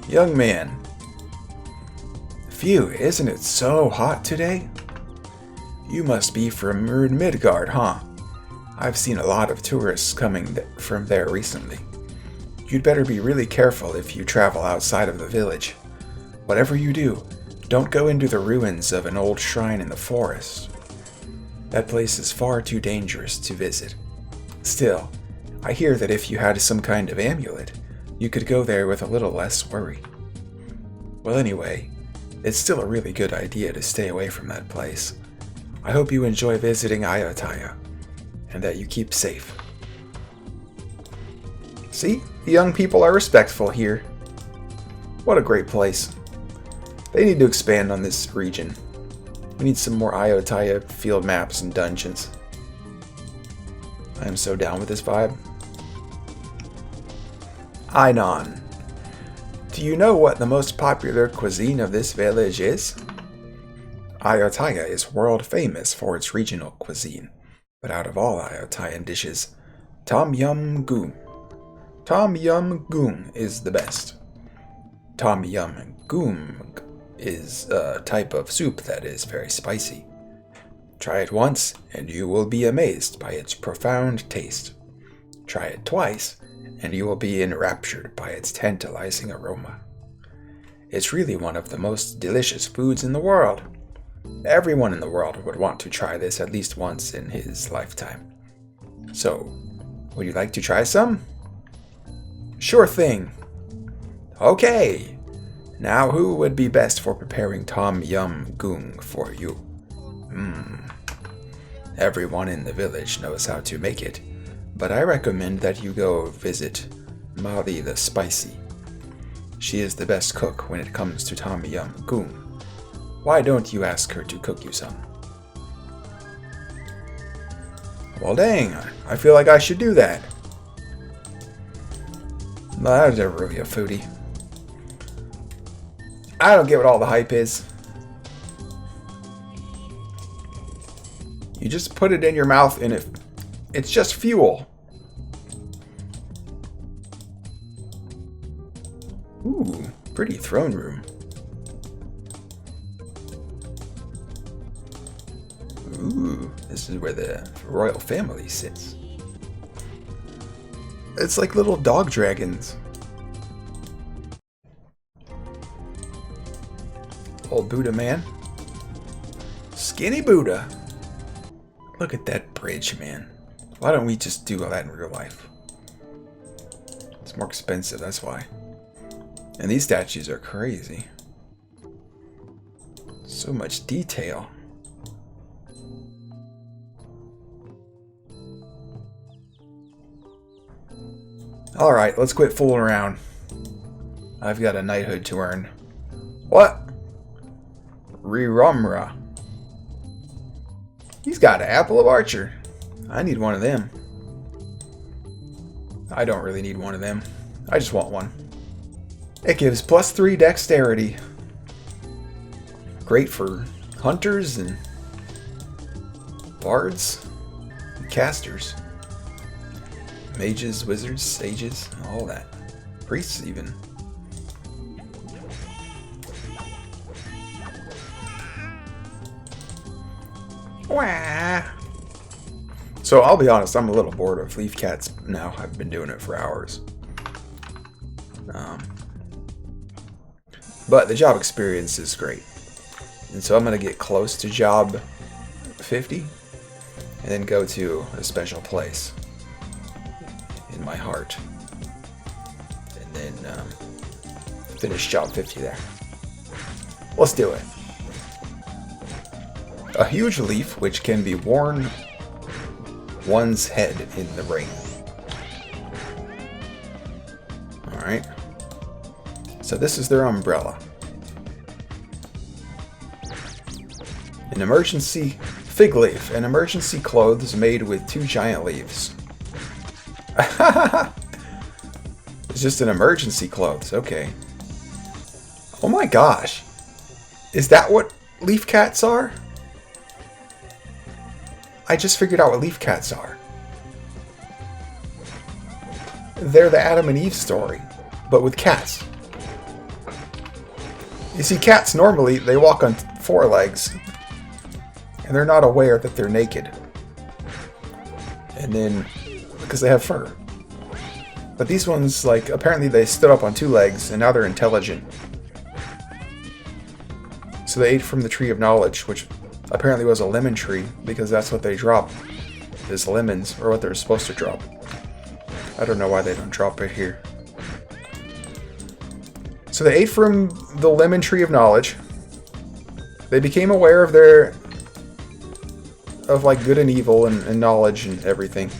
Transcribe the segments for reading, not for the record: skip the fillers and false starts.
Young man. Phew, isn't it so hot today? You must be from Midgard, huh? I've seen a lot of tourists coming from there recently. You'd better be really careful if you travel outside of the village. Whatever you do, don't go into the ruins of an old shrine in the forest. That place is far too dangerous to visit. Still, I hear that if you had some kind of amulet, you could go there with a little less worry. Well, anyway, it's still a really good idea to stay away from that place. I hope you enjoy visiting Ayutthaya, and that you keep safe. See? The young people are respectful here. What a great place. They need to expand on this region. We need some more Ayutthaya field maps and dungeons. I am so down with this vibe. Ainon. Do you know what the most popular cuisine of this village is? Ayutthaya is world famous for its regional cuisine, but out of all Ayutthayan dishes, Tom Yum Goong is the best. Tom Yum Goong is a type of soup that is very spicy. Try it once, and you will be amazed by its profound taste. Try it twice, and you will be enraptured by its tantalizing aroma. It's really one of the most delicious foods in the world. Everyone in the world would want to try this at least once in his lifetime. So, would you like to try some? Sure thing. Okay. Now who would be best for preparing Tom Yum Goong for you? Everyone in the village knows how to make it, but I recommend that you go visit Mali the Spicy. She is the best cook when it comes to Tom Yum Goong. Why don't you ask her to cook you some? Well, dang, I feel like I should do that. Well, I was never really a foodie. I don't get what all the hype is. You just put it in your mouth and it's just fuel. Ooh, pretty throne room. Ooh, this is where the royal family sits. It's like little dog dragons. Old Buddha man. Skinny Buddha. Look at that bridge, man. Why don't we just do all that in real life? It's more expensive, that's why. And these statues are crazy. So much detail. Alright, let's quit fooling around. I've got a knighthood to earn. What? Rirumra. He's got an apple of archer. I need one of them. I don't really need one of them. I just want one. It gives +3 dexterity. Great for hunters and bards and casters. Mages, wizards, sages, all that. Priests even. Wah. So I'll be honest, I'm a little bored of leaf cats now. I've been doing it for hours. But the job experience is great. And so I'm going to get close to job 50 and then go to a special place in my heart. And then finish job 50 there. Let's do it. A huge leaf which can be worn one's head in the ring. Alright. So this is their umbrella. An emergency fig leaf. An emergency clothes made with 2 giant leaves. It's just an emergency clothes. Okay. Oh my gosh. Is that what leaf cats are? I just figured out what leaf cats are. They're the Adam and Eve story, but with cats. You see, cats normally, they walk on 4 legs. And they're not aware that they're naked. And then, because they have fur. But these ones, like, apparently they stood up on 2 legs, and now they're intelligent. So they ate from the tree of knowledge, which apparently was a lemon tree, because that's what they drop, is lemons, or what they're supposed to drop. I don't know why they don't drop it here. So they ate from the lemon tree of knowledge. They became aware of like good and evil and knowledge and everything.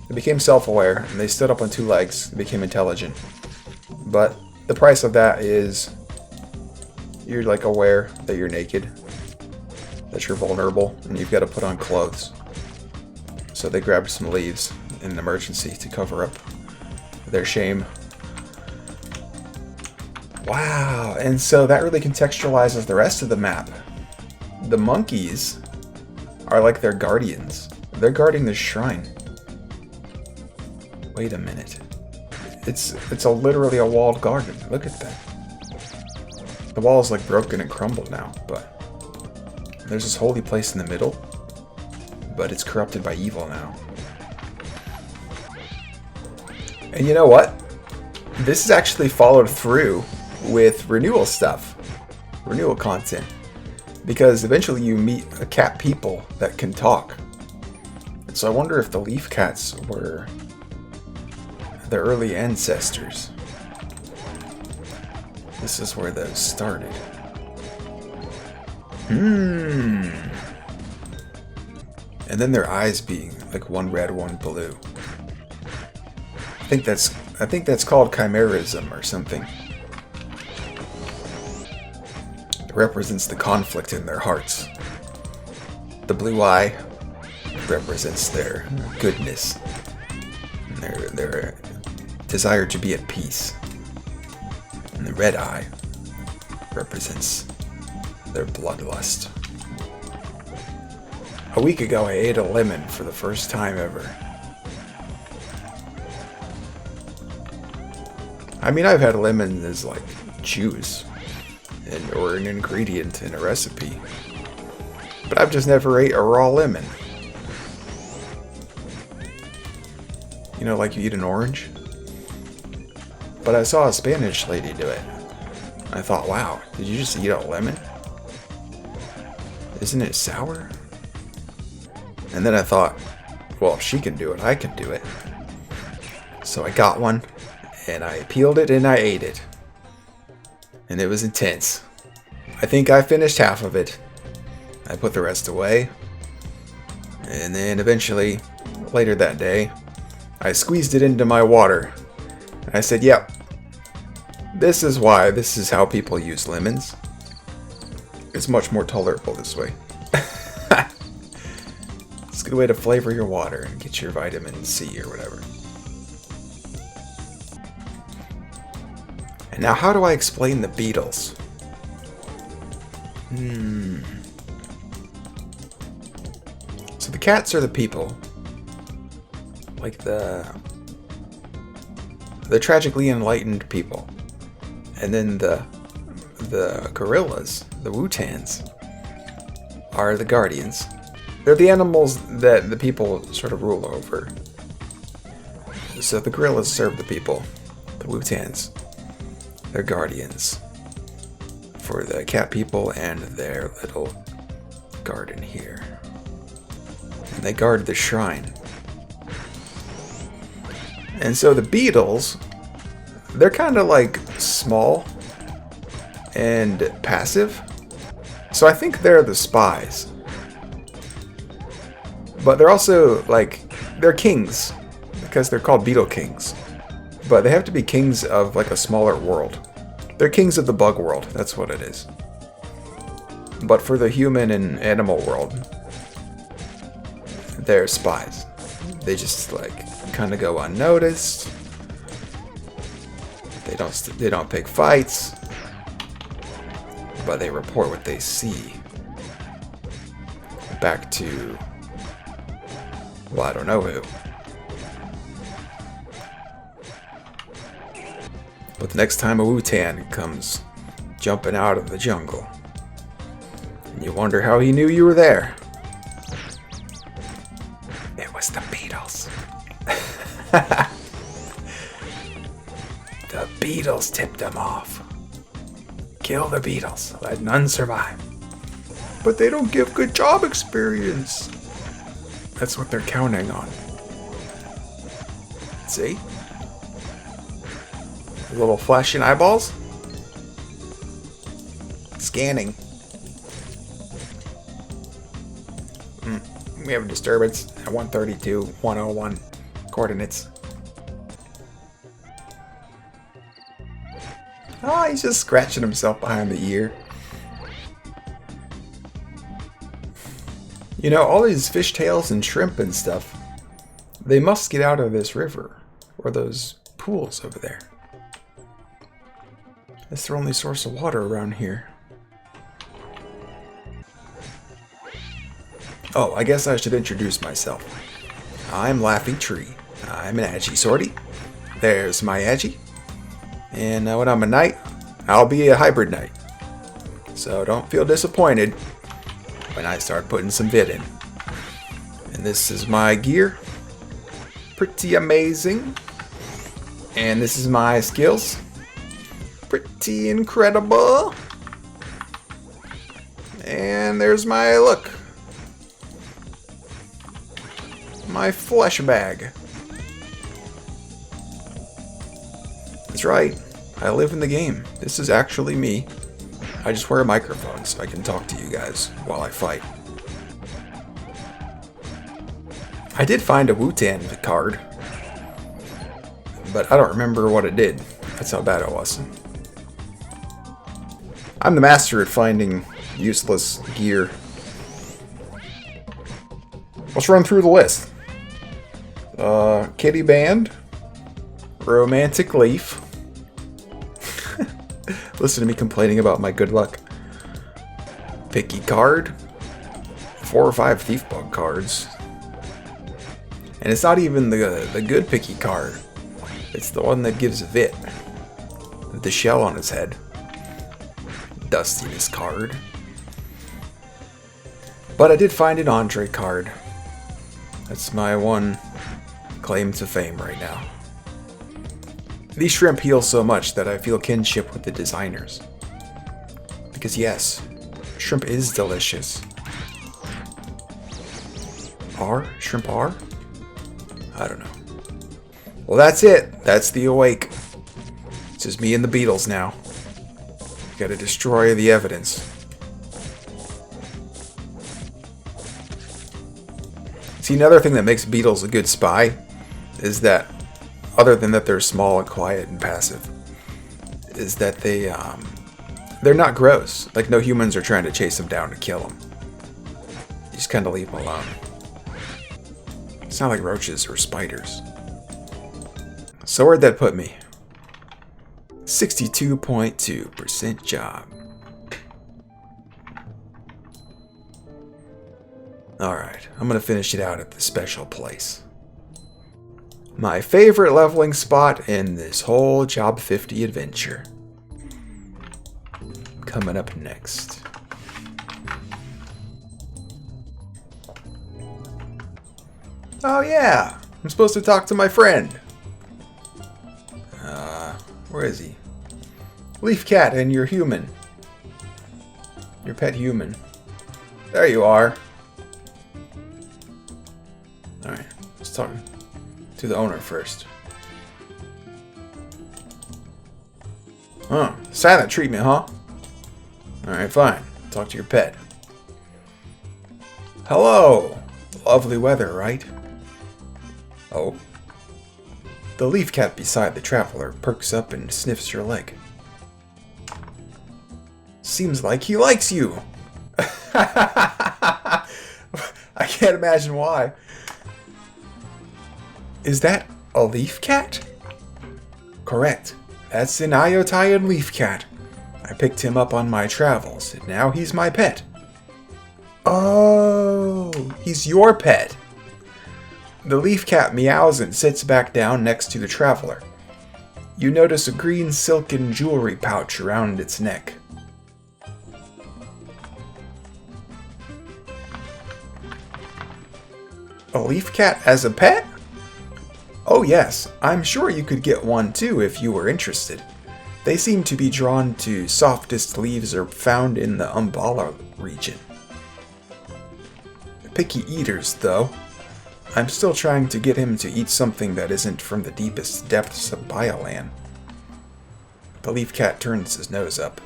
They became self-aware, and they stood up on 2 legs. They became intelligent. But the price of that is you're like aware that you're naked, that you're vulnerable, and you've got to put on clothes. So they grabbed some leaves in an emergency to cover up their shame. Wow, and so that really contextualizes the rest of the map. The monkeys are like their guardians. They're guarding the shrine. Wait a minute. It's literally a walled garden. Look at that. The wall is like broken and crumbled now, but there's this holy place in the middle, but it's corrupted by evil now. And you know what? This is actually followed through with renewal stuff, renewal content, because eventually you meet a cat people that can talk. And so I wonder if the leaf cats were the early ancestors. This is where those started. And then their eyes being like one red, one blue. I think that's called chimerism or something. It represents the conflict in their hearts. The blue eye represents their goodness and their desire to be at peace. And the red eye represents their bloodlust. A week ago I ate a lemon for the first time ever. I mean, I've had lemon as like juice or an ingredient in a recipe, but I've just never ate a raw lemon. You know, like you eat an orange? But I saw a Spanish lady do it. I thought, wow, did you just eat a lemon? Isn't it sour? And then I thought, well, if she can do it, I can do it. So I got one, and I peeled it and I ate it. And it was intense. I think I finished half of it. I put the rest away. And then eventually, later that day, I squeezed it into my water. And I said, yep, this is how people use lemons. It's much more tolerable this way. It's a good way to flavor your water and get your vitamin C or whatever. And now how do I explain the beetles? So the cats are the people. Like the tragically enlightened people. And then the gorillas, the Wutans, are the guardians. They're the animals that the people sort of rule over. So the gorillas serve the people. The Wutans, they're guardians for the cat people and their little garden here. And they guard the shrine. And so the beetles, they're kind of like small and passive. So I think they're the spies. But they're also like, they're kings because they're called beetle kings. But they have to be kings of like a smaller world. They're kings of the bug world, that's what it is. But for the human and animal world, they're spies. They just like kind of go unnoticed. They don't pick fights, but they report what they see back to, well, I don't know who. But the next time a Wutan comes jumping out of the jungle. And you wonder how he knew you were there. It was the beetles. The beetles tipped him off. Kill the beetles. Let none survive. But they don't give good job experience. That's what they're counting on. See? Little flashing eyeballs. Scanning. We have a disturbance at 132, 101 coordinates. Oh, he's just scratching himself behind the ear. You know, all these fishtails and shrimp and stuff, they must get out of this river or those pools over there. That's their only source of water around here. Oh, I guess I should introduce myself. I'm Laughing Tree. I'm an AGI sortie. There's my AGI. And when I'm a knight, I'll be a hybrid knight. So don't feel disappointed when I start putting some vid in. And this is my gear. Pretty amazing. And this is my skills. Pretty incredible. And there's my look. My flesh bag. That's right. I live in the game. This is actually me. I just wear a microphone so I can talk to you guys while I fight. I did find a Wu-Tan card, but I don't remember what it did. That's how bad it was. I'm the master at finding useless gear. Let's run through the list. Kitty Band. Romantic Leaf. Listen to me complaining about my good luck. Picky Card. 4 or 5 Thief Bug cards. And it's not even the good Picky Card. It's the one that gives a vit. With the shell on his head. Dustiness card. But I did find an Andre card. That's my one claim to fame right now. These shrimp heal so much that I feel kinship with the designers. Because yes, shrimp is delicious. Shrimp are? I don't know. Well, that's it. That's the Awake. It's just me and the beetles now. Gotta destroy the evidence. See, another thing that makes beetles a good spy is that, other than that they're small and quiet and passive, is that they're not gross. Like, no humans are trying to chase them down to kill them. You just kind of leave them alone. It's not like roaches or spiders. So where'd that put me? 62.2% job. Alright, I'm gonna finish it out at the special place. My favorite leveling spot in this whole Job 50 adventure. Coming up next. Oh yeah, I'm supposed to talk to my friend. Where is he? Leaf Cat and your human. Your pet human. There you are. Alright, let's talk to the owner first. Huh, silent treatment, huh? Alright, fine. Talk to your pet. Hello! Lovely weather, right? Oh. The leaf cat beside the traveler perks up and sniffs your leg. Seems like he likes you! I can't imagine why. Is that a leaf cat? Correct. That's an Iotian leaf cat. I picked him up on my travels, and now he's my pet. Oh, he's your pet. The leaf cat meows and sits back down next to the traveler. You notice a green silken jewelry pouch around its neck. A leaf cat as a pet? Oh yes, I'm sure you could get one too if you were interested. They seem to be drawn to softest leaves are found in the Umbala region. Picky eaters, though. I'm still trying to get him to eat something that isn't from the deepest depths of Biolan. The leaf cat turns his nose up.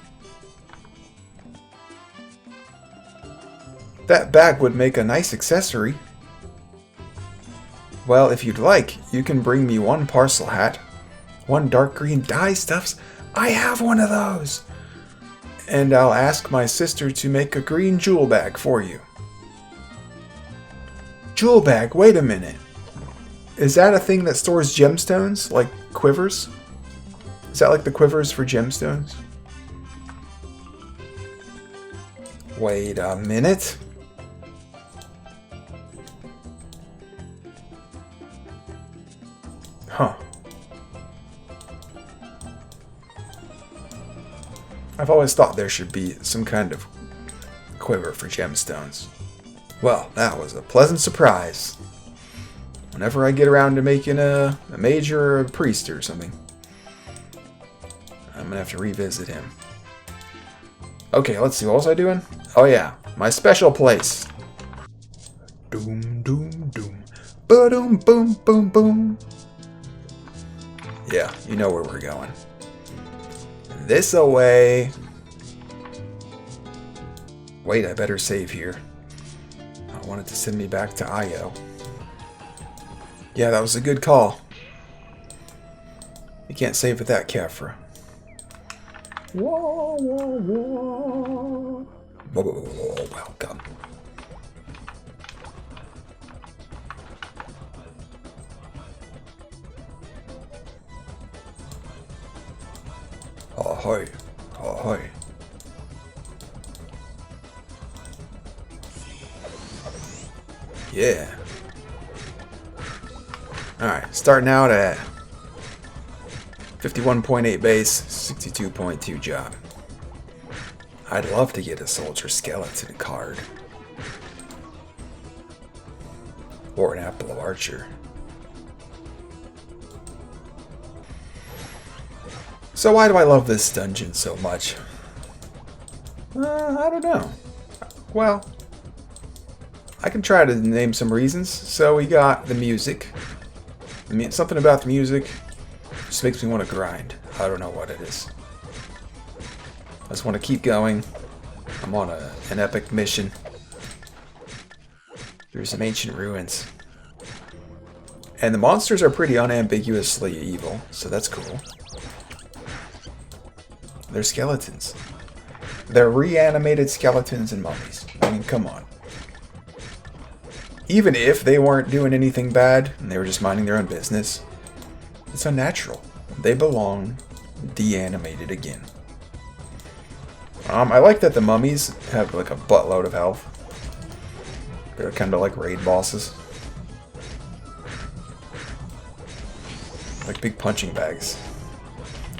That bag would make a nice accessory. Well, if you'd like, you can bring me one parcel hat, one dark green dye stuffs. I have one of those! And I'll ask my sister to make a green jewel bag for you. Jewel bag? Wait a minute. Is that a thing that stores gemstones? Like quivers? Is that like the quivers for gemstones? Wait a minute. Huh. I've always thought there should be some kind of quiver for gemstones. Well, that was a pleasant surprise. Whenever I get around to making a mage or a priest or something, I'm gonna have to revisit him. Okay, let's see, what was I doing? Oh yeah, my special place. Doom, doom, doom. Ba-doom, boom, boom, boom. Yeah, you know where we're going. This away. Wait, I better save here. I wanted to send me back to Io. Yeah, that was a good call. You can't save with that Kefra. Whoa, whoa, whoa. Whoa, welcome. Ahoy, ahoy. Yeah. Alright, starting out at 51.8 base, 62.2 job. I'd love to get a soldier skeleton card. Or an apple of archer. So why do I love this dungeon so much? I don't know. Well, I can try to name some reasons. So we got the music. I mean, something about the music just makes me want to grind. I don't know what it is. I just want to keep going. I'm on an epic mission through some ancient ruins. And the monsters are pretty unambiguously evil, so that's cool. They're skeletons. They're reanimated skeletons and mummies. I mean, come on. Even if they weren't doing anything bad, and they were just minding their own business, it's unnatural. They belong deanimated again. I like that the mummies have like a buttload of health. They're kind of like raid bosses. Like big punching bags.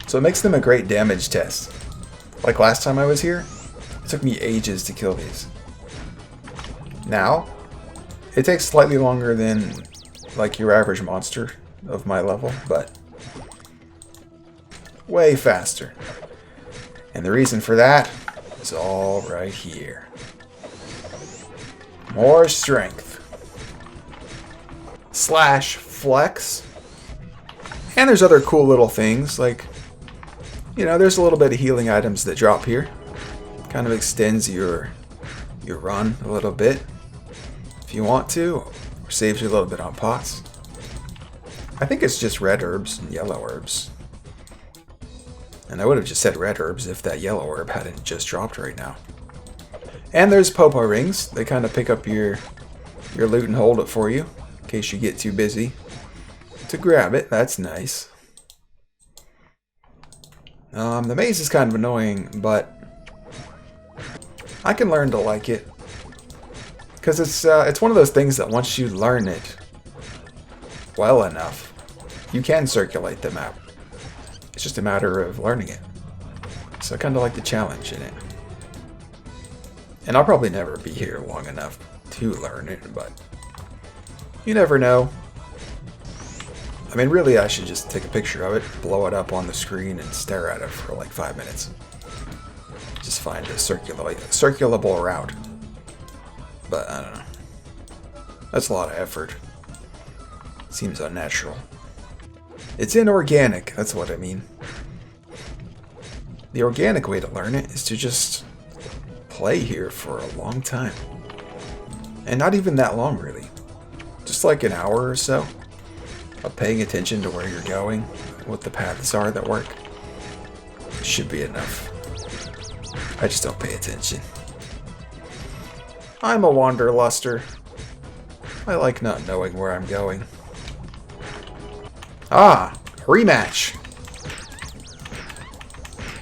So it makes them a great damage test. Like last time I was here, it took me ages to kill these. Now, it takes slightly longer than like your average monster of my level, but way faster. And the reason for that is all right here. More strength. Slash flex. And there's other cool little things, like, you know, there's a little bit of healing items that drop here. Kind of extends your run a little bit, if you want to, or saves you a little bit on pots. I think it's just red herbs and yellow herbs. And I would have just said red herbs if that yellow herb hadn't just dropped right now. And there's popo rings. They kind of pick up your loot and hold it for you, in case you get too busy to grab it. That's nice. The maze is kind of annoying, but I can learn to like it. Because it's one of those things that once you learn it well enough, you can circulate the map. It's just a matter of learning it. So I kind of like the challenge in it. And I'll probably never be here long enough to learn it, but You never know. I mean, really, I should just take a picture of it, blow it up on the screen, and stare at it for like 5 minutes. Just find a circulable route. But, I don't know. That's a lot of effort. Seems unnatural. It's inorganic, that's what I mean. The organic way to learn it is to just play here for a long time. And not even that long, really. Just like an hour or so of paying attention to where you're going, what the paths are that work. Should be enough. I just don't pay attention. I'm a wanderluster. I like not knowing where I'm going. Ah, rematch.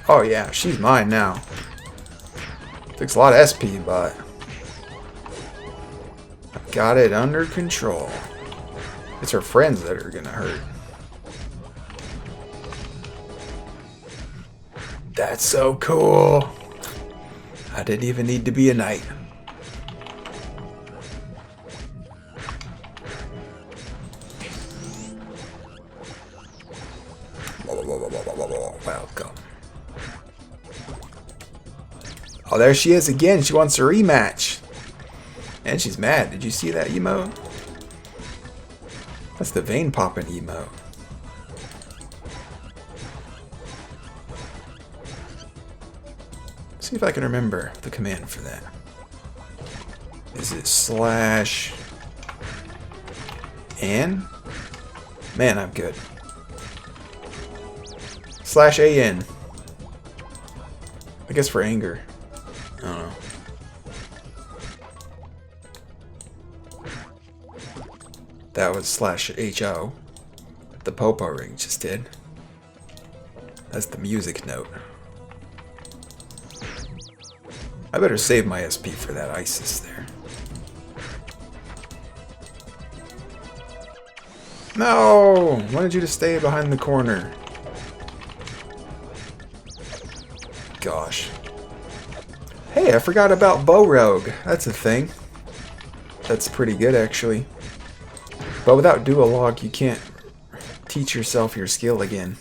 Oh yeah, she's mine now. Takes a lot of SP, but I've got it under control. It's her friends that are gonna hurt. That's so cool. I didn't even need to be a knight. Welcome. Oh, there she is again. She wants a rematch. And she's mad. Did you see that emote? That's the vein popping emote. See if I can remember the command for that. Is it slash N? Man, I'm good. Slash AN. I guess for anger. I don't know. That was slash HO. The Popo ring just did. That's the music note. I better save my SP for that ISIS there. No! I wanted you to stay behind the corner. Gosh. Hey, I forgot about Bow Rogue. That's a thing. That's pretty good, actually. But without Duolog, you can't teach yourself your skill again.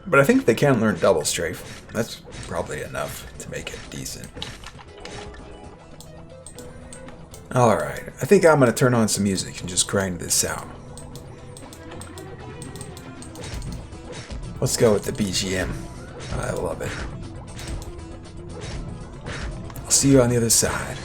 But I think they can learn Double Strafe. That's probably enough to make it decent. Alright, I think I'm gonna turn on some music and just grind this out. Let's go with the BGM. I love it. I'll see you on the other side.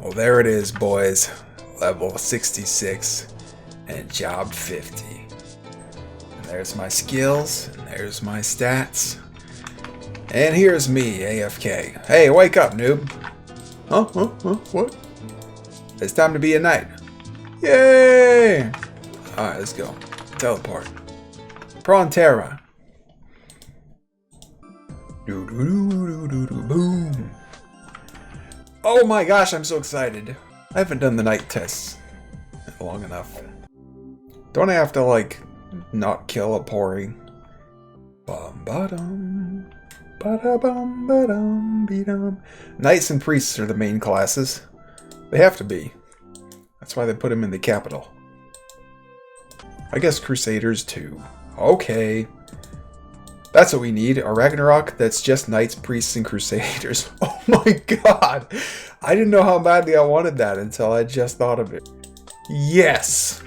Well, there it is, boys. Level 66 and job 50. And there's my skills, and there's my stats. And here's me, AFK. Hey, wake up, noob. Huh? What? It's time to be a knight. Yay! Alright, let's go. Teleport. Prontera. Boom. Oh my gosh, I'm so excited. I haven't done the night tests long enough. Don't I have to, like, not kill a pori? Bum ba-dum. Ba-da-bum ba-dum be-dum. Knights and priests are the main classes. They have to be. That's why they put them in the capital. I guess Crusaders too. Okay. That's what we need. A Ragnarok that's just Knights, Priests, and Crusaders. Oh my god! I didn't know how badly I wanted that until I just thought of it. Yes!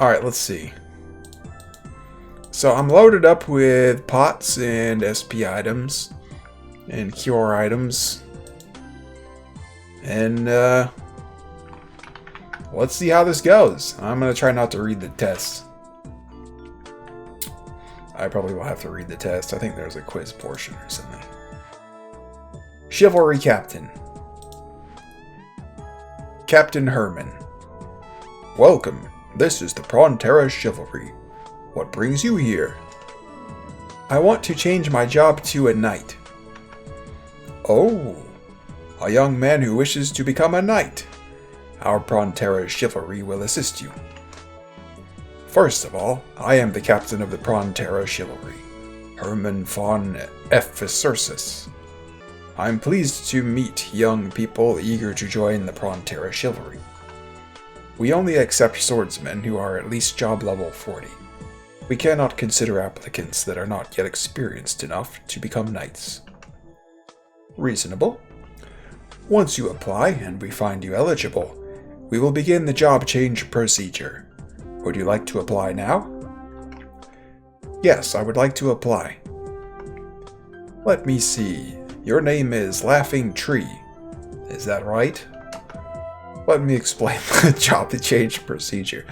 Alright, let's see. So I'm loaded up with pots and SP items. And cure items. And, let's see how this goes. I'm gonna try not to read the tests. I probably will have to read the test. I think there's a quiz portion or something. Chivalry Captain. Captain Herman. Welcome. This is the Prontera Chivalry. What brings you here? I want to change my job to a knight. Oh, a young man who wishes to become a knight. Our Prontera Chivalry will assist you. First of all, I am the captain of the Prontera Chivalry, Herman von Ephesus. I'm pleased to meet young people eager to join the Prontera Chivalry. We only accept swordsmen who are at least job level 40. We cannot consider applicants that are not yet experienced enough to become knights. Reasonable. Once you apply and we find you eligible, we will begin the job change procedure. Would you like to apply now? Yes, I would like to apply. Let me see. Your name is Laughing Tree. Is that right? Let me explain the job change procedure.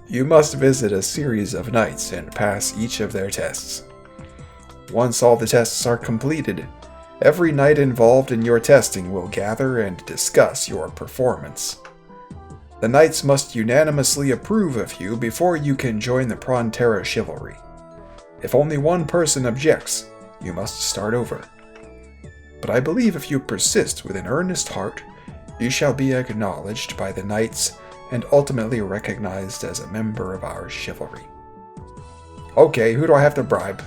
You must visit a series of knights and pass each of their tests. Once all the tests are completed, every knight involved in your testing will gather and discuss your performance. The knights must unanimously approve of you before you can join the Prontera Chivalry. If only one person objects, you must start over. But I believe if you persist with an earnest heart, you shall be acknowledged by the knights and ultimately recognized as a member of our chivalry. Okay, who do I have to bribe?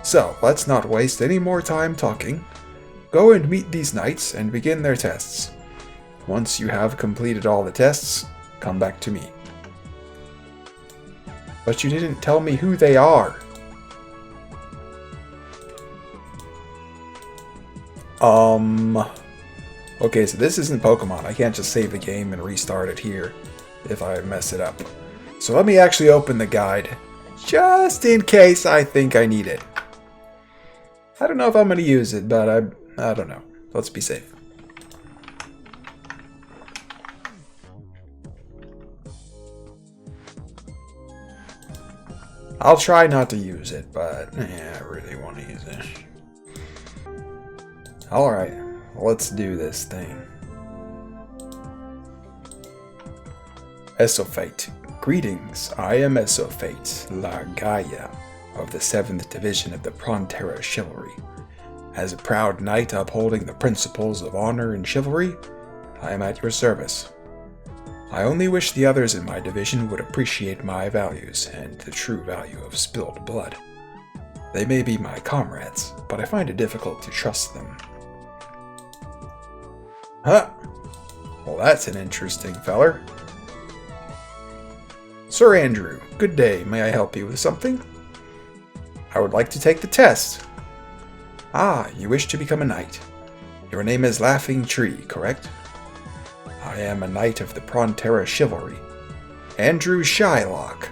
So, let's not waste any more time talking. Go and meet these knights and begin their tests. Once you have completed all the tests, come back to me. But you didn't tell me who they are. Okay, so this isn't Pokemon. I can't just save the game and restart it here if I mess it up. So let me actually open the guide, just in case I think I need it. I don't know if I'm going to use it, but I don't know. Let's be safe. I'll try not to use it, but yeah, I really want to use it. Alright, let's do this thing. Esophate. Greetings, I am Esophate, La Gaia, of the 7th Division of the Prontera Chivalry. As a proud knight upholding the principles of honor and chivalry, I am at your service. I only wish the others in my division would appreciate my values and the true value of spilled blood. They may be my comrades, but I find it difficult to trust them. Huh? Well, that's an interesting feller. Sir Andrew, good day. May I help you with something? I would like to take the test. Ah, you wish to become a knight. Your name is Laughing Tree, correct? I am a knight of the Prontera Chivalry. Andrew Shylock.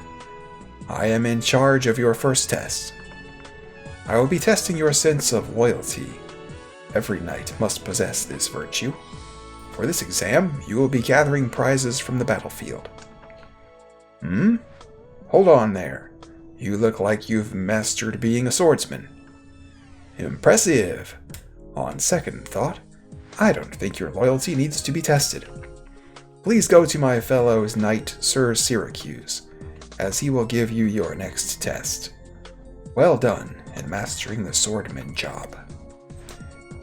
I am in charge of your first test. I will be testing your sense of loyalty. Every knight must possess this virtue. For this exam, you will be gathering prizes from the battlefield. Hold on there. You look like you've mastered being a swordsman. Impressive. On second thought, I don't think your loyalty needs to be tested. Please go to my fellow knight, Sir Syracuse, as he will give you your next test. Well done in mastering the swordman job.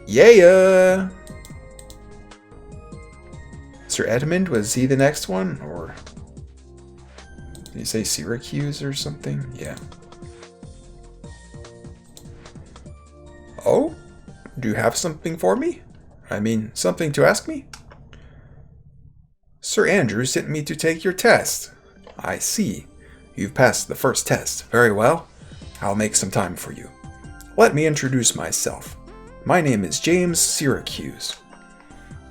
Yeah! Sir Edmund, was he the next one, or did you say Syracuse or something? Yeah. Oh? Do you have something for me? I mean, something to ask me? Sir Andrew sent me to take your test. I see. You've passed the first test. Very well. I'll make some time for you. Let me introduce myself. My name is James Syracuse.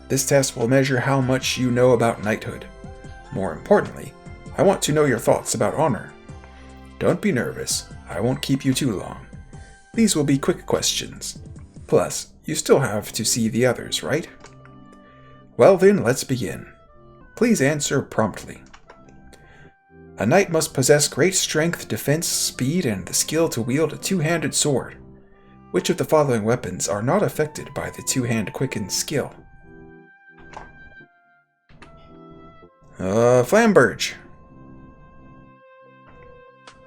This test will measure how much you know about knighthood. More importantly, I want to know your thoughts about honor. Don't be nervous. I won't keep you too long. These will be quick questions. Plus, you still have to see the others, right? Well then, let's begin. Please answer promptly. A knight must possess great strength, defense, speed, and the skill to wield a two-handed sword. Which of the following weapons are not affected by the two-hand quickened skill? Flamberge.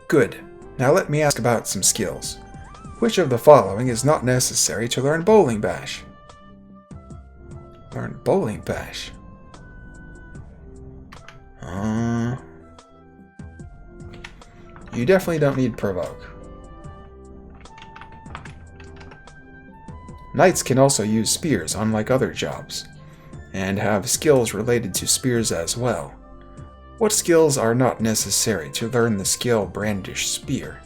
Good. Now let me ask about some skills. Which of the following is not necessary to learn Bowling Bash? Learn Bowling Bash. You definitely don't need Provoke. Knights can also use spears, unlike other jobs, and have skills related to spears as well. What skills are not necessary to learn the skill Brandish Spear?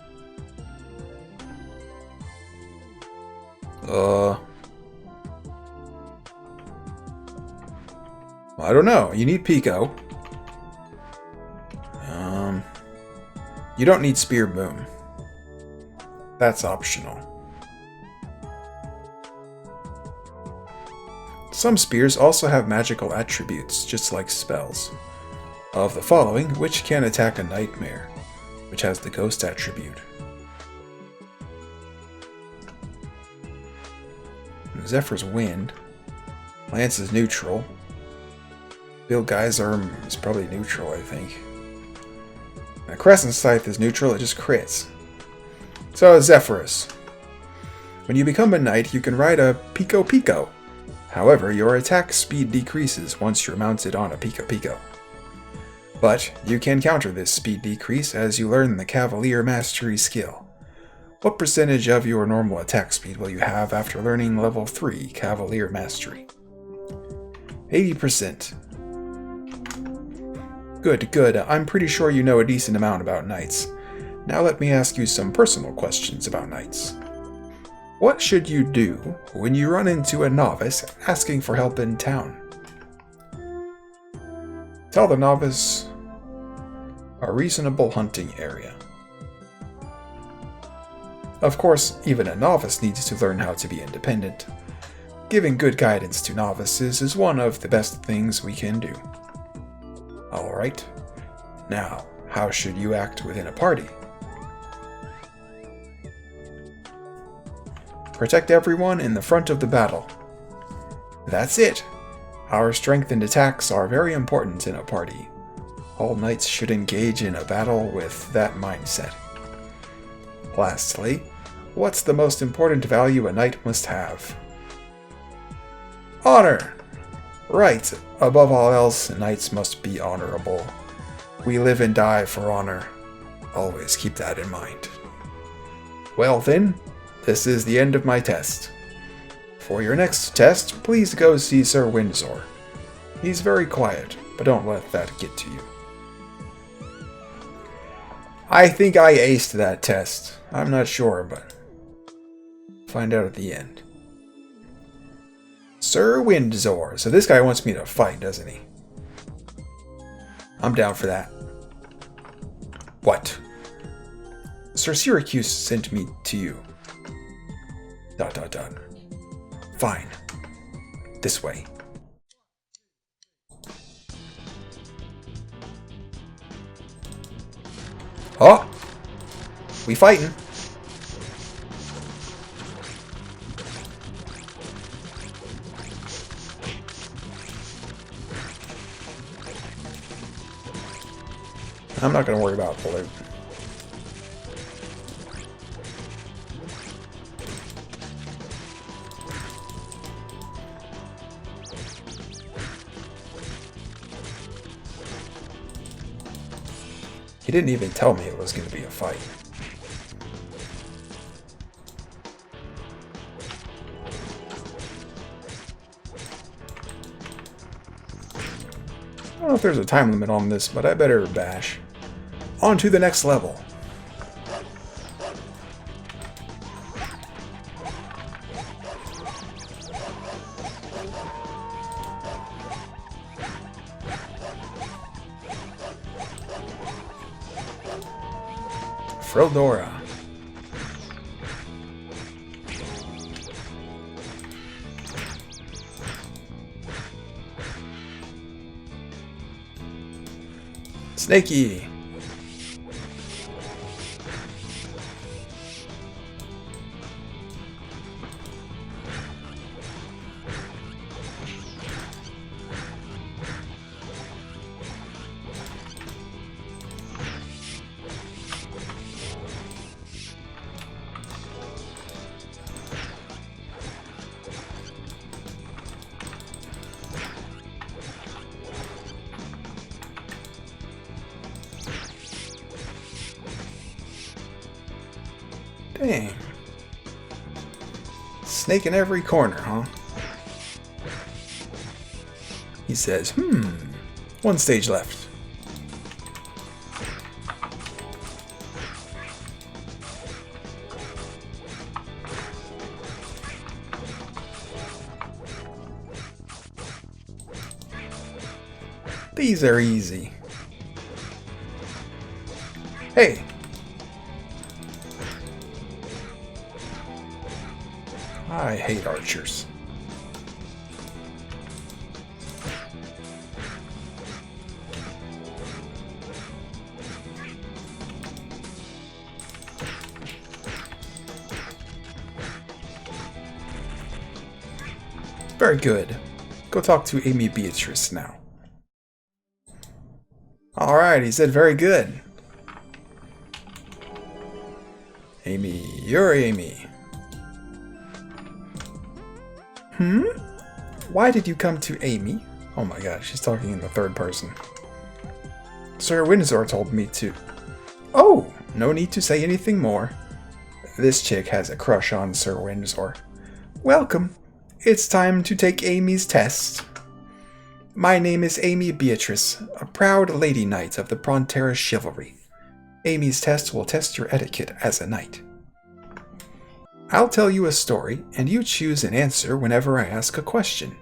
I don't know. You need Pico. You don't need Spear Boom. That's optional. Some spears also have magical attributes, just like spells. Of the following, which can attack a nightmare, which has the ghost attribute? Zephyr's Wind. Lance is neutral. Bill Geyser is probably neutral, I think. Now, Crescent Scythe is neutral, it just crits. So is Zephyrus. When you become a knight, you can ride a Pico Pico. However, your attack speed decreases once you're mounted on a Pico Pico. But you can counter this speed decrease as you learn the Cavalier Mastery skill. What percentage of your normal attack speed will you have after learning level 3 Cavalier Mastery? 80%. Good. I'm pretty sure you know a decent amount about knights. Now let me ask you some personal questions about knights. What should you do when you run into a novice asking for help in town? Tell the novice a reasonable hunting area. Of course, even a novice needs to learn how to be independent. Giving good guidance to novices is one of the best things we can do. Alright. Now, how should you act within a party? Protect everyone in the front of the battle. That's it! Our strengthened attacks are very important in a party. All knights should engage in a battle with that mindset. Lastly, what's the most important value a knight must have? Honor! Right, above all else, knights must be honorable. We live and die for honor. Always keep that in mind. Well then, this is the end of my test. For your next test, please go see Sir Windsor. He's very quiet, but don't let that get to you. I think I aced that test. I'm not sure, but find out at the end. Sir Windsor. So this guy wants me to fight, doesn't he? I'm down for that. What? Sir Syracuse sent me to you. ... Fine. This way. Oh! We fighting. I'm not going to worry about the loot. He didn't even tell me it was going to be a fight. I don't know if there's a time limit on this, but I better bash. On to the next level. Freldora. Snakey. Dang. Snake in every corner, huh? He says, one stage left. These are easy. Hey! I hate archers. Very good. Go talk to Amy Beatrice now. Alright, he said very good. Amy, you're Amy. Why did you come to Amy? Oh my god, she's talking in the third person. Sir Windsor told me to... Oh, no need to say anything more. This chick has a crush on Sir Windsor. Welcome. It's time to take Amy's test. My name is Amy Beatrice, a proud lady knight of the Prontera chivalry. Amy's test will test your etiquette as a knight. I'll tell you a story, and you choose an answer whenever I ask a question.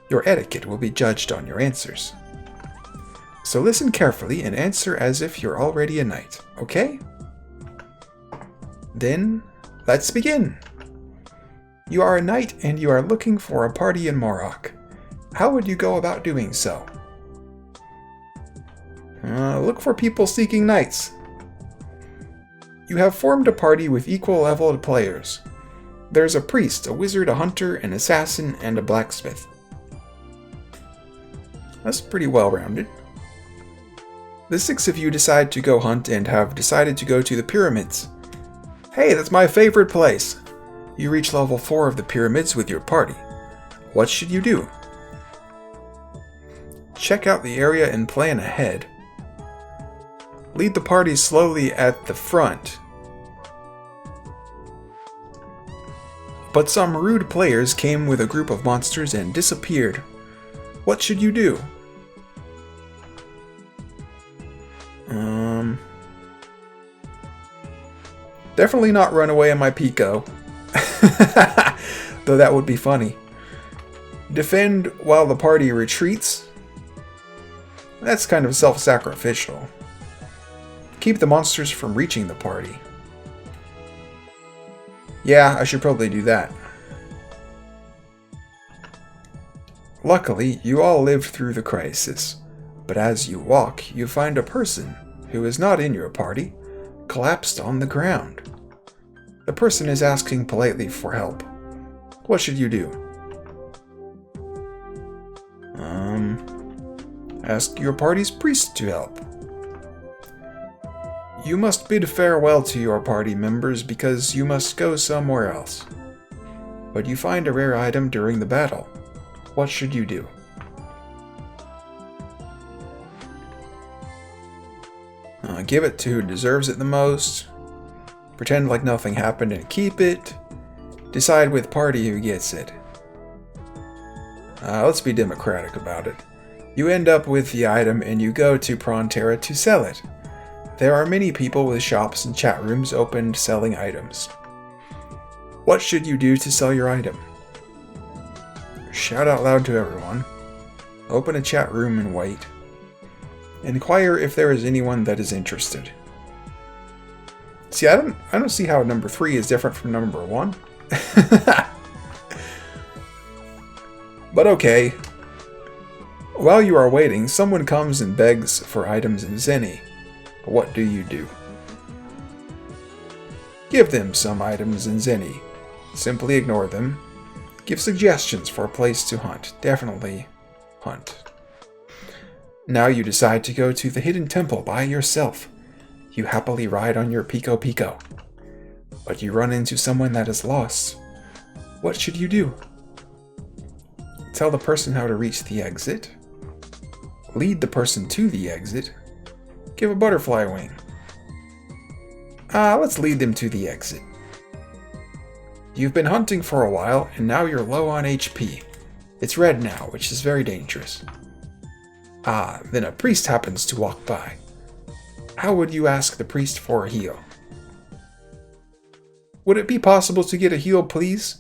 Your etiquette will be judged on your answers. So listen carefully and answer as if you're already a knight, okay? Then, let's begin! You are a knight and you are looking for a party in Morrock. How would you go about doing so? Look for people seeking knights. You have formed a party with equal-leveled players. There's a priest, a wizard, a hunter, an assassin, and a blacksmith. That's pretty well-rounded. The 6 of you decide to go hunt and have decided to go to the pyramids. Hey, that's my favorite place! You reach level 4 of the pyramids with your party. What should you do? Check out the area and plan ahead. Lead the party slowly at the front. But some rude players came with a group of monsters and disappeared. What should you do? Definitely not run away in my Pico. Though that would be funny. Defend while the party retreats? That's kind of self-sacrificial. Keep the monsters from reaching the party. Yeah, I should probably do that. Luckily, you all lived through the crisis, but as you walk, you find a person who is not in your party, collapsed on the ground. The person is asking politely for help. What should you do? Ask your party's priest to help. You must bid farewell to your party members because you must go somewhere else. But you find a rare item during the battle. What should you do? Give it to who deserves it the most. Pretend like nothing happened and keep it. Decide with party who gets it. Let's be democratic about it. You end up with the item and you go to Prontera to sell it. There are many people with shops and chat rooms opened selling items. What should you do to sell your item? Shout out loud to everyone. Open a chat room and wait. Inquire if there is anyone that is interested. See, I don't see how number 3 is different from number 1. But okay. While you are waiting, someone comes and begs for items in Zenny. What do you do? Give them some items in Zenny. Simply ignore them. Give suggestions for a place to hunt. Definitely hunt. Now you decide to go to the hidden temple by yourself. You happily ride on your Pico Pico. But you run into someone that is lost. What should you do? Tell the person how to reach the exit. Lead the person to the exit. Give a butterfly wing. Let's lead them to the exit. You've been hunting for a while, and now you're low on HP. It's red now, which is very dangerous. Then a priest happens to walk by. How would you ask the priest for a heal? Would it be possible to get a heal, please?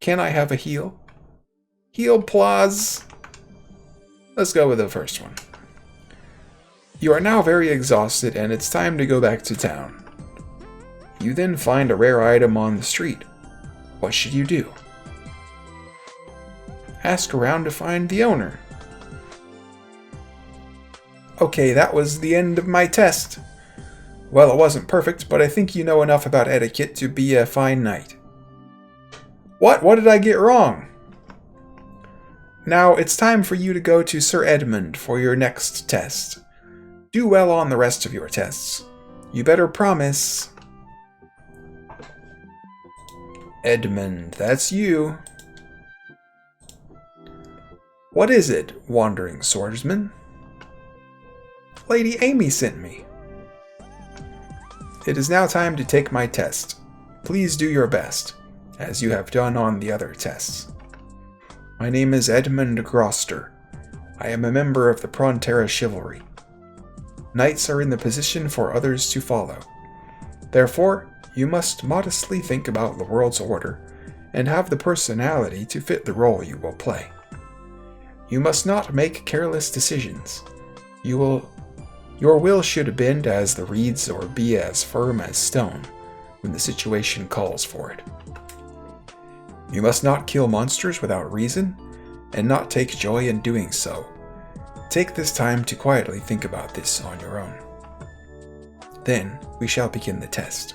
Can I have a heal? Heal, please. Let's go with the first one. You are now very exhausted and it's time to go back to town. You then find a rare item on the street. What should you do? Ask around to find the owner. Okay, that was the end of my test. Well, it wasn't perfect, but I think you know enough about etiquette to be a fine knight. What? What did I get wrong? Now, it's time for you to go to Sir Edmund for your next test. Do well on the rest of your tests. You better promise. Edmund, that's you. What is it, wandering swordsman? Lady Amy sent me. It is now time to take my test. Please do your best, as you have done on the other tests. My name is Edmund Groster. I am a member of the Prontera Chivalry. Knights are in the position for others to follow. Therefore, you must modestly think about the world's order and have the personality to fit the role you will play. You must not make careless decisions. Your will should bend as the reeds or be as firm as stone when the situation calls for it. You must not kill monsters without reason, and not take joy in doing so. Take this time to quietly think about this on your own. Then, we shall begin the test.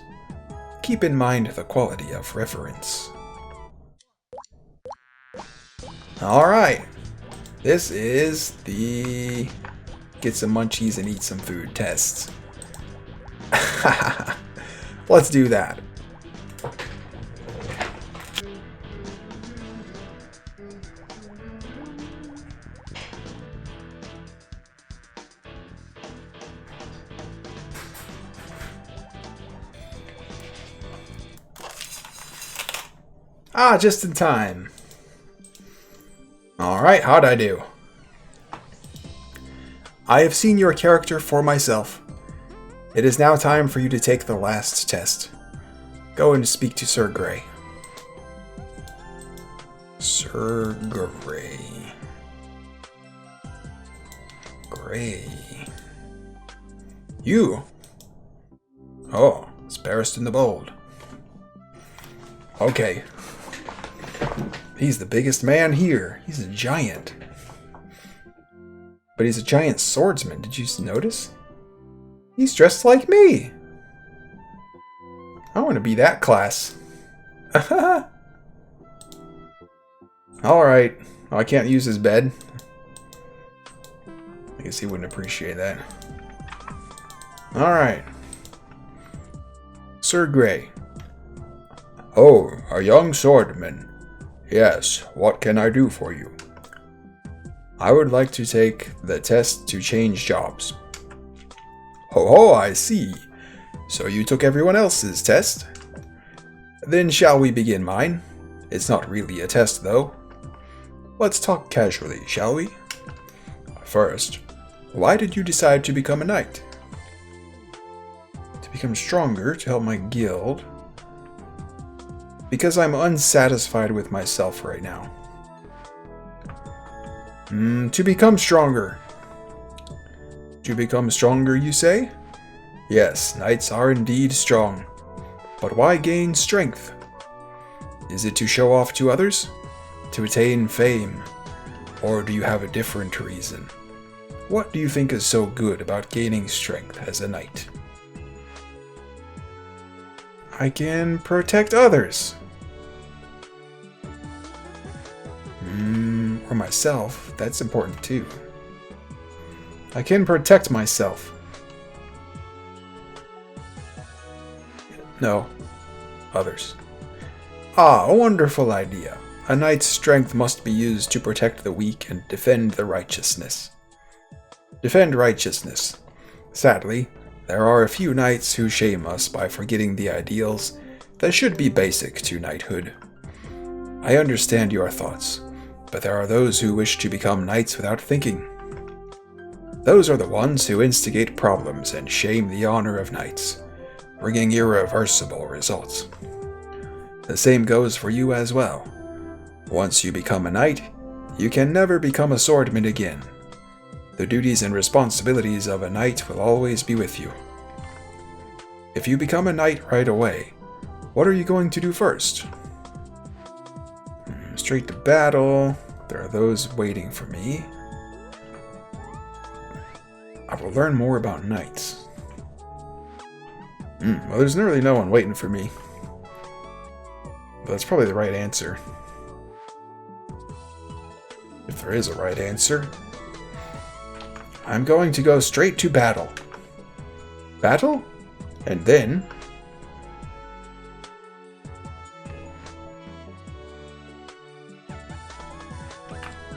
Keep in mind the quality of reference. Alright, this is the get some munchies and eat some food tests. Let's do that. Just in time. Alright, how'd I do? I have seen your character for myself. It is now time for you to take the last test. Go and speak to Sir Grey. Sir Grey. Grey. You? Oh, it's Barristan the Bold. Okay. He's the biggest man here. He's a giant. But he's a giant swordsman. Did you notice? He's dressed like me. I want to be that class. Alright. Oh, I can't use his bed. I guess he wouldn't appreciate that. Alright. Sir Grey. Oh, a young swordsman. Yes, what can I do for you? I would like to take the test to change jobs. Ho ho, I see. So you took everyone else's test? Then shall we begin mine? It's not really a test, though. Let's talk casually, shall we? First, why did you decide to become a knight? To become stronger, to help my guild. Because I'm unsatisfied with myself right now. To become stronger. To become stronger, you say? Yes, knights are indeed strong. But why gain strength? Is it to show off to others? To attain fame? Or do you have a different reason? What do you think is so good about gaining strength as a knight? I can protect others. Or myself. That's important too. I can protect myself. No. Others. Ah, a wonderful idea. A knight's strength must be used to protect the weak and defend the righteousness. Defend righteousness. Sadly, there are a few knights who shame us by forgetting the ideals that should be basic to knighthood. I understand your thoughts, but there are those who wish to become knights without thinking. Those are the ones who instigate problems and shame the honor of knights, bringing irreversible results. The same goes for you as well. Once you become a knight, you can never become a swordsman again. The duties and responsibilities of a knight will always be with you. If you become a knight right away, what are you going to do first? Straight to battle. There are those waiting for me. I will learn more about knights. Well, there's really no one waiting for me. But that's probably the right answer. If there is a right answer. I'm going to go straight to battle. Battle? And then...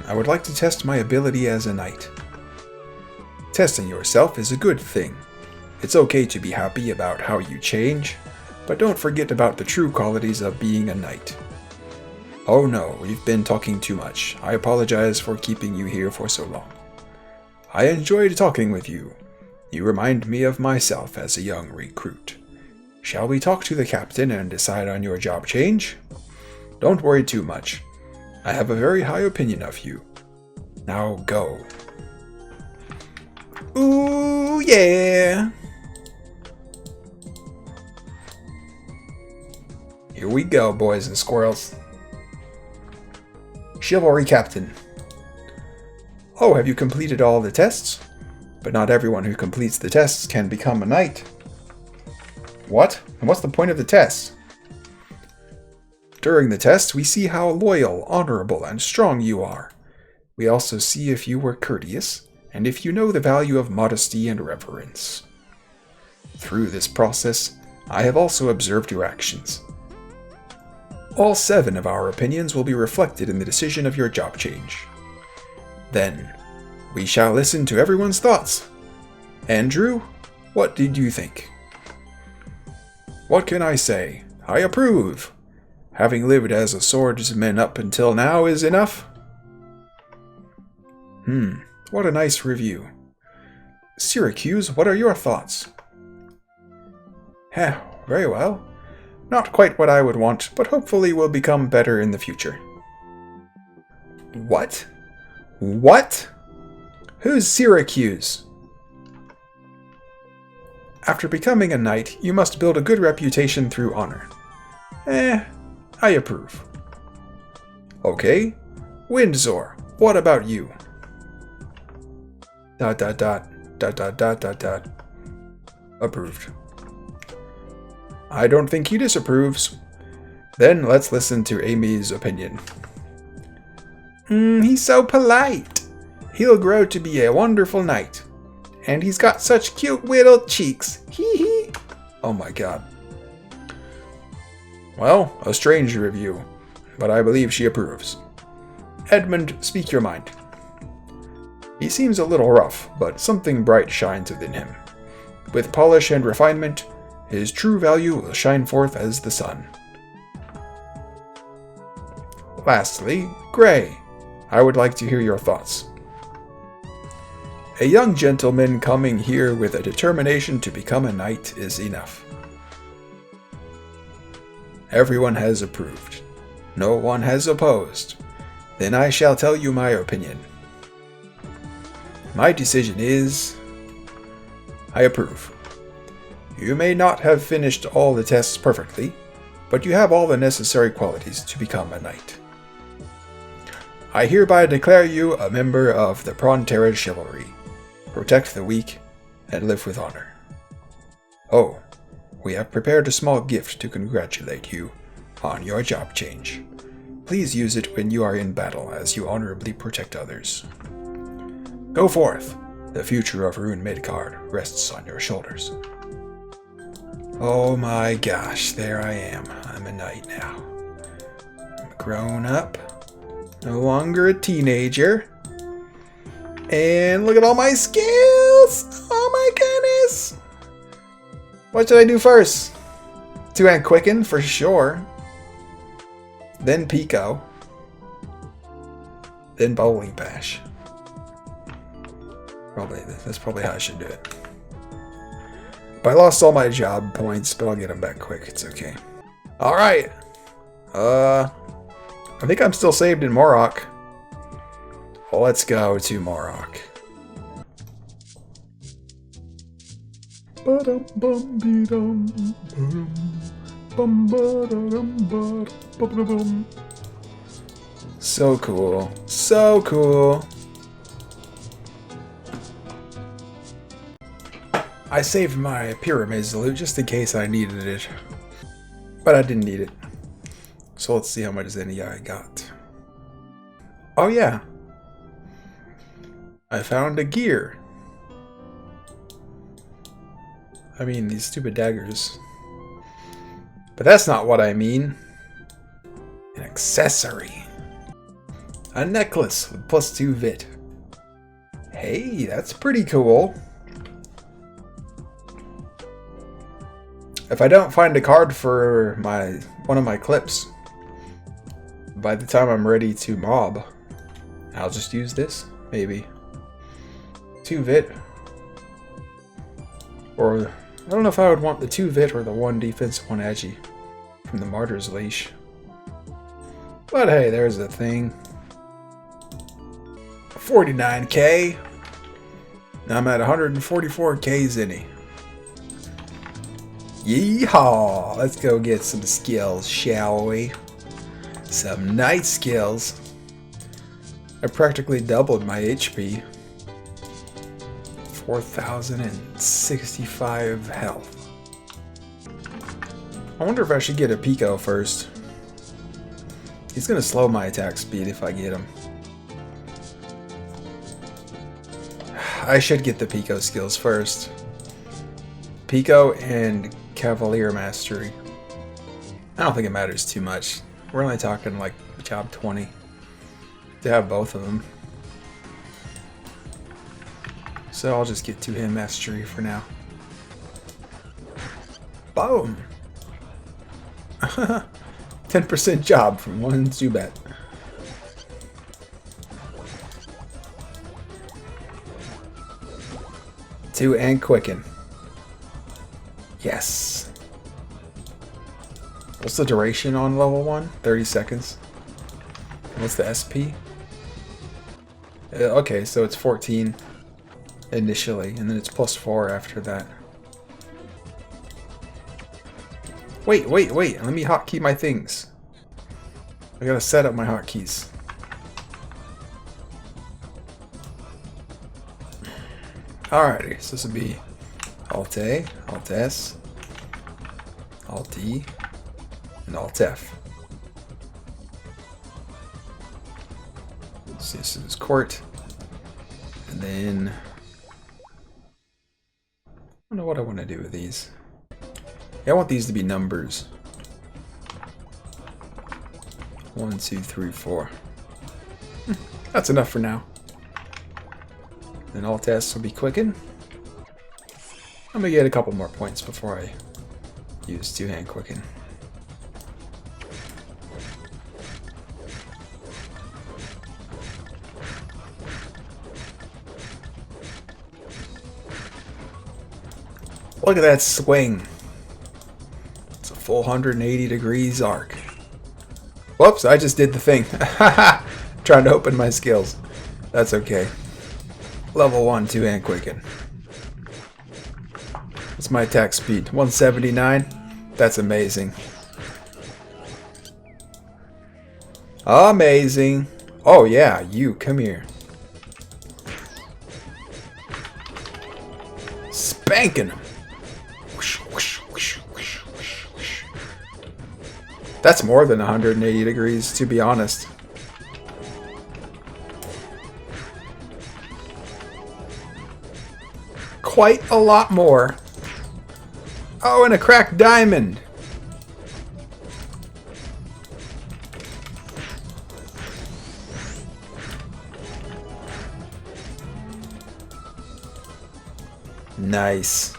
I would like to test my ability as a knight. Testing yourself is a good thing. It's okay to be happy about how you change, but don't forget about the true qualities of being a knight. Oh no, we've been talking too much. I apologize for keeping you here for so long. I enjoyed talking with you. You remind me of myself as a young recruit. Shall we talk to the captain and decide on your job change? Don't worry too much. I have a very high opinion of you. Now go. Ooh, yeah! Here we go, boys and squirrels. Chivalry Captain. Oh, have you completed all the tests? But not everyone who completes the tests can become a knight. What? And what's the point of the test? During the test, we see how loyal, honorable, and strong you are. We also see if you were courteous, and if you know the value of modesty and reverence. Through this process, I have also observed your actions. All 7 of our opinions will be reflected in the decision of your job change. Then, we shall listen to everyone's thoughts. Andrew, what did you think? What can I say? I approve. Having lived as a swordsman up until now is enough. What a nice review. Syracuse, what are your thoughts? Very well. Not quite what I would want, but hopefully will become better in the future. What? What? Who's Syracuse? After becoming a knight, you must build a good reputation through honor. I approve. Okay. Windsor, what about you? ... Approved. I don't think he disapproves. Then let's listen to Amy's opinion. He's so polite. He'll grow to be a wonderful knight. And he's got such cute little cheeks. Hee hee. Oh my god. Well, a strange review, but I believe she approves. Edmund, speak your mind. He seems a little rough, but something bright shines within him. With polish and refinement, his true value will shine forth as the sun. Lastly, Gray. I would like to hear your thoughts. A young gentleman coming here with a determination to become a knight is enough. Everyone has approved. No one has opposed. Then I shall tell you my opinion. My decision is... I approve. You may not have finished all the tests perfectly, but you have all the necessary qualities to become a knight. I hereby declare you a member of the Prontera Chivalry. Protect the weak, and live with honor. Oh, we have prepared a small gift to congratulate you on your job change. Please use it when you are in battle as you honorably protect others. Go forth. The future of Rune Midgard rests on your shoulders. Oh my gosh, there I am. I'm a knight now. I'm grown up. No longer a teenager. And look at all my skills! Oh my goodness! What should I do first? Two and Quicken, for sure. Then Pico. Then Bowling Bash. That's probably how I should do it. But I lost all my job points, but I'll get them back quick. It's okay. Alright. I think I'm still saved in Morok. Well, let's go to Morok. So cool. So cool. I saved my pyramids loot just in case I needed it. But I didn't need it. So let's see how much AGI I got. Oh yeah. I found a gear. I mean, these stupid daggers. But that's not what I mean. An accessory. A necklace with +2 vit. Hey, that's pretty cool. If I don't find a card for one of my clips, by the time I'm ready to mob, I'll just use this, maybe. 2 vit. Or, I don't know if I would want the 2 vit or the 1 defense, 1 agi from the Martyr's Leash. But hey, there's the thing. 49k. Now I'm at 144k Zinni. Yeehaw! Let's go get some skills, shall we? Some knight skills. I practically doubled my HP. 4,065 health. I wonder if I should get a Pico first. He's gonna slow my attack speed if I get him. I should get the Pico skills first. Pico and Cavalier Mastery. I don't think it matters too much. We're only talking like job 20 to have both of them. So I'll just get 2-hand Mastery for now. Boom! 10% job from 1 Zubat. Two and Quicken. Yes. What's the duration on level 1? 30 seconds. What's the SP? Okay, so it's 14 initially, and then it's +4 after that. Wait. Let me hotkey my things. I gotta set up my hotkeys. Alrighty, so this would be Alt A, Alt S, Alt E, and Alt F. So this is court. And then I don't know what I want to do with these. Yeah, I want these to be numbers. 1, 2, 3, 4. That's enough for now. Then Alt S will be quicken. I'm gonna get a couple more points before I use two-hand quicken. Look at that swing. It's a full 180 degrees arc. Whoops, I just did the thing. Trying to open my skills. That's okay. Level 1 two-hand quicken. What's my attack speed? 179? That's amazing. Amazing. Oh yeah, you, come here. Spanking him. That's more than 180 degrees, to be honest. Quite a lot more. Oh, and a cracked diamond. Nice.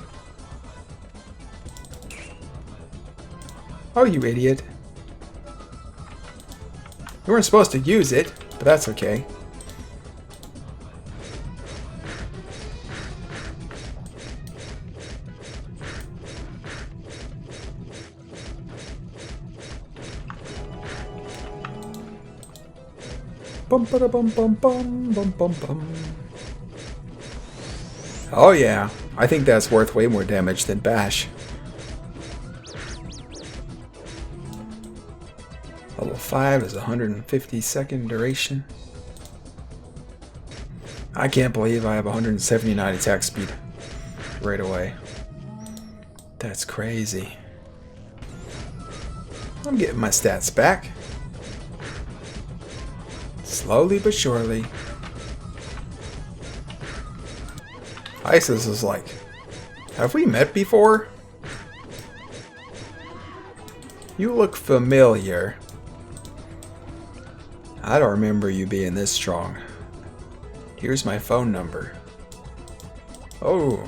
Oh, you idiot. You weren't supposed to use it, but that's okay. Bum ba da bum bum bum bum bum bum. Oh yeah, I think that's worth way more damage than Bash. Level 5 is 150 second duration. I can't believe I have 179 attack speed right away. That's crazy. I'm getting my stats back. Slowly but surely. Isis is like, have we met before? You look familiar. I don't remember you being this strong. Here's my phone number. Oh.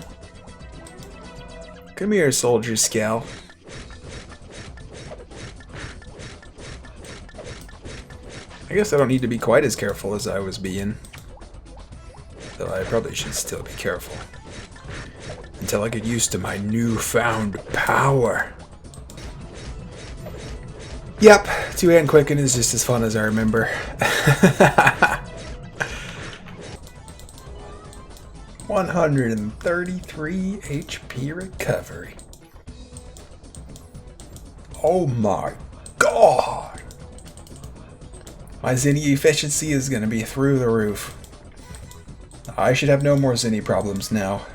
Come here, Soldier Scout. I guess I don't need to be quite as careful as I was being. Though I probably should still be careful. Until I get used to my newfound power. Yep, two-hand quicken is just as fun as I remember. 133 HP recovery. Oh my god! My Zinni efficiency is going to be through the roof. I should have no more Zinni problems now.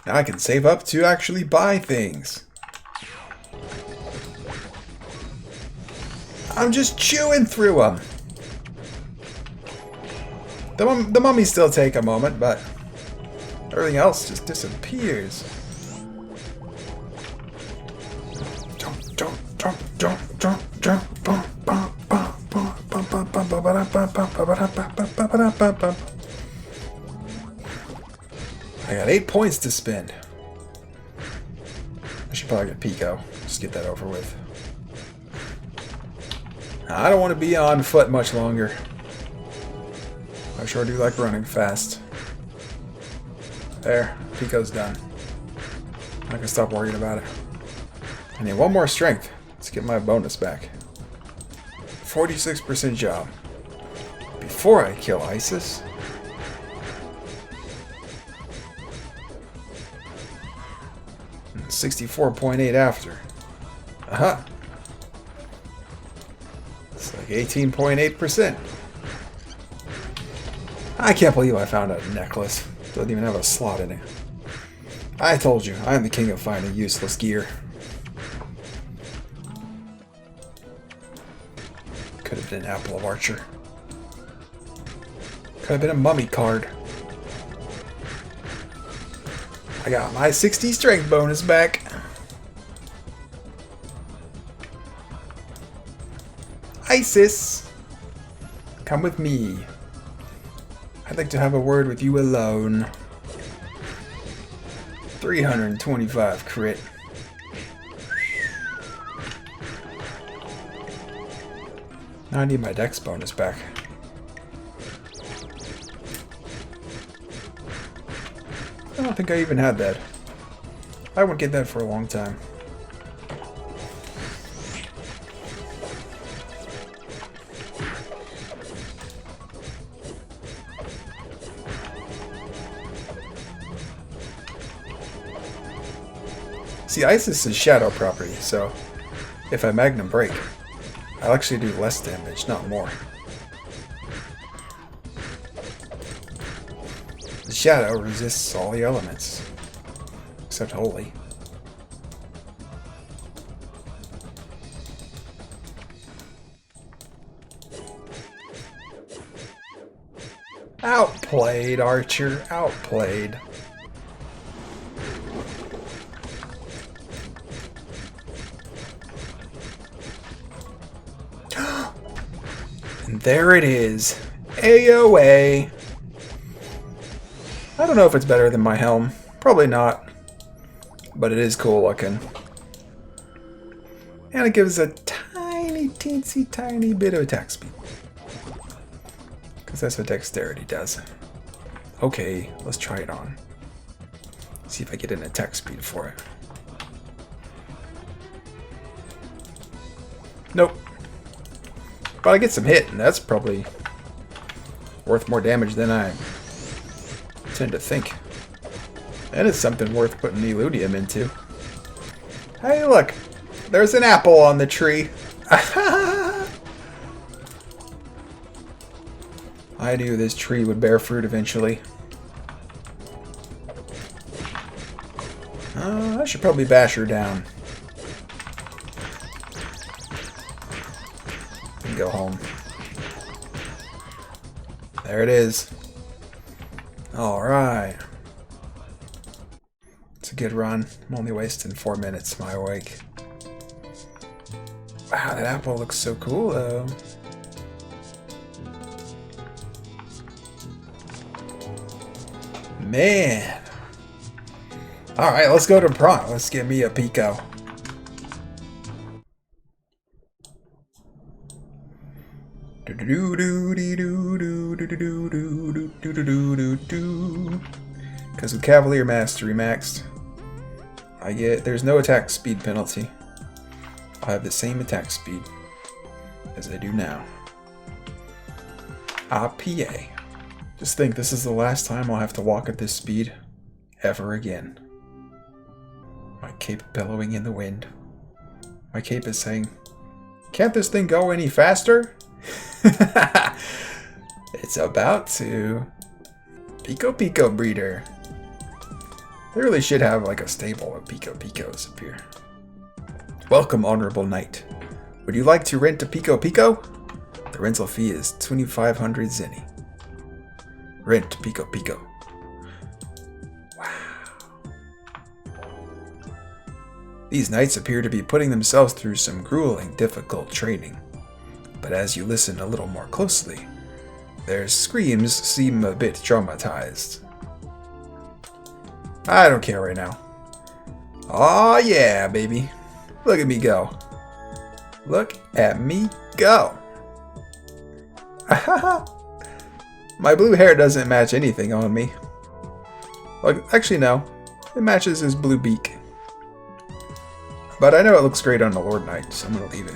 Now I can save up to actually buy things. I'm just chewing through them. The mummies still take a moment, but everything else just disappears. I got 8 points to spend. I should probably get Pico. Just get that over with. I don't want to be on foot much longer. I sure do like running fast. There, Pico's done. I can stop worrying about it. I need one more strength. Let's get my bonus back. 46% job. Before I kill Isis. And 64.8 after. Aha. It's like 18.8%. I can't believe I found a necklace. Doesn't even have a slot in it. I told you, I am the king of finding useless gear. an apple of Archer. Could have been a mummy card. I got my 60 strength bonus back. Isis! Come with me. I'd like to have a word with you alone. 325 crit. Now I need my dex bonus back. I don't think I even had that. I won't get that for a long time. See, Isis is shadow property, so if I Magnum Break, I'll actually do less damage, not more. The shadow resists all the elements, except holy. Outplayed, Archer, outplayed. And there it is. AOA. I don't know if it's better than my helm. Probably not. But it is cool looking. And it gives a tiny, teensy, tiny bit of attack speed. Because that's what dexterity does. Okay, let's try it on. See if I get an attack speed for it. Nope. But I get some hit, and that's probably worth more damage than I tend to think. And it's something worth putting Eludium into. Hey, look! There's an apple on the tree! I knew this tree would bear fruit eventually. I should probably bash her down. And go home. There it is. Alright. It's a good run. I'm only wasting 4 minutes my awake. Wow, that apple looks so cool though. Man. Alright, let's go to Prawn. Let's get me a Pico. Because with Cavalier Mastery maxed, there's no attack speed penalty. I'll have the same attack speed as I do now. IPA. Just think, this is the last time I'll have to walk at this speed ever again. My cape bellowing in the wind. My cape is saying, can't this thing go any faster? It's about to. Pico Pico breeder. They really should have like a stable of Pico Picos up here. Welcome, Honorable Knight. Would you like to rent a Pico Pico? The rental fee is 2,500 zenny. Rent Pico Pico. Wow. These knights appear to be putting themselves through some grueling, difficult training. But as you listen a little more closely, their screams seem a bit traumatized. I don't care right now. Aw yeah, baby. Look at me go. Look at me go. My blue hair doesn't match anything on me. Well, actually no. It matches his blue beak. But I know it looks great on the Lord Knight, so I'm gonna leave it.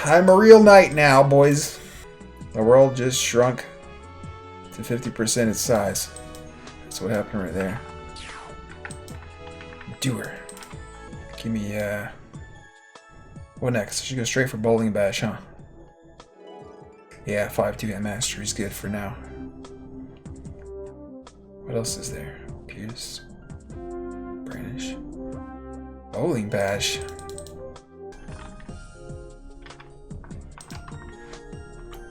I'm a real knight now, boys. The world just shrunk to 50% its size. That's what happened right there. Doer. Give me, what next? I should go straight for Bowling Bash, huh? Yeah, 5-2 Mastery is good for now. What else is there? Pierce. Brandish. Bowling Bash.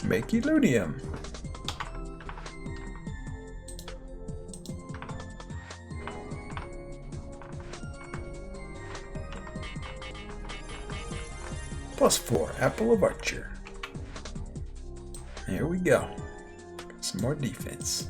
Make-Ludium. +4, Apple of Archer. Here we go. Got some more defense.